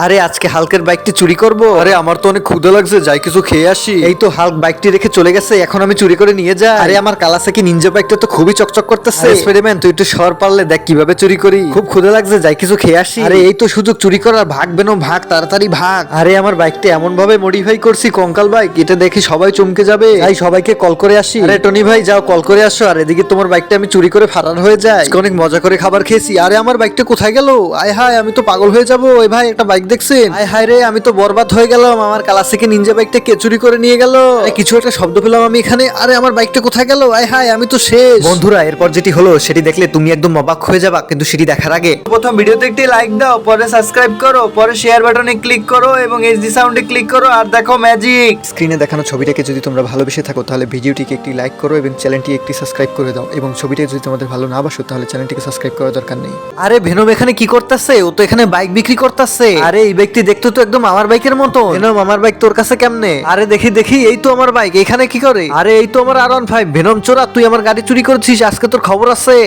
আরে আজকে হালকের বাইকটি চুরি করব। আরে আমার তো অনেক ক্ষুধা লাগছে, যাই কিছু খেয়ে আসি। এই তো হালক বাইকটি রেখে চলে গেছে, এখন আমি চুরি করে নিয়ে যাই। আরে আমার কালাসাকি নিনজা বাইকটা তো খুবই চকচক করতেছে। স্পাইডারম্যান তুই একটু সর পারলে দেখ কিভাবে চুরি করি। খুব ক্ষুধা লাগছে, যাই কিছু খেয়ে আসি। আরে এই তো সুযোগ চুরি করার, ভাগ বেনম ভাগ, তাড়াতাড়ি ভাগ। আরে আমার বাইকটা এমন ভাবে মডিফাই করছি, কঙ্কাল বাইক, এটা দেখে সবাই চমকে যাবে। তাই সবাইকে কল করে আসি। আরে টনি ভাই যাও কল করে আসো। আর এদিকে তোমার বাইকটা আমি চুরি করে ফারার হয়ে যাই। আজকে অনেক মজা করে খাবার খেয়েছি। আরে আমার বাইকটা কোথায় গেল? আয় হায়, আমি তো পাগল হয়ে যাবো। ওই ভাই একটা বাইক দেখছেন? আয় হায় রে, আমি তো বরবাদ হয়ে গেলাম। আমার কালাসাকি নিনজা বাইকটা কে চুরি করে নিয়ে গেল? আরে কিছু একটা শব্দ পেলাম আমি এখানে। আরে আমার বাইকটা কোথায় গেল? আয় হায়, আমি তো শেষ। বন্ধুরা, এরপর যেটি হলো সেটি দেখলে তুমি একদম অবাক হয়ে যাবা, কিন্তু সেটি দেখার আগে প্রথম ভিডিওতে একটি লাইক দাও, পরে সাবস্ক্রাইব করো, পরে শেয়ার বাটনে ক্লিক করো এবং এইচডি সাউন্ডে ক্লিক করো আর দেখো ম্যাজিক। স্ক্রিনে দেখানো ছবিটাকে যদি তোমরা ভালোবেসে থাকো তাহলে ভিডিওটিকে একটি লাইক করো এবং চ্যানেলটি একটি সাবস্ক্রাইব করে দাও, এবং ছবিটাকে যদি তোমাদের ভালো না বাসো তাহলে চ্যানেলটিকে সাবস্ক্রাইব করার দরকার নেই। আরে ভেনম এখানে কি করতেছে? ও তো এখানে বাইক বিক্রি করতেছে। আরে এই ব্যক্তি দেখতে তো একদম আমার বাইকের মতো। ভেনম আমার বাইক তোর কাছে কেমনে? আরে দেখি দেখি, এই তো আমার বাইক, এখানে কি করে? আরে এই তো আমার R15। ভেনম চোরা, তুই আমার গাড়ি চুরি করেছিস, আজকে তোর খবর আছে।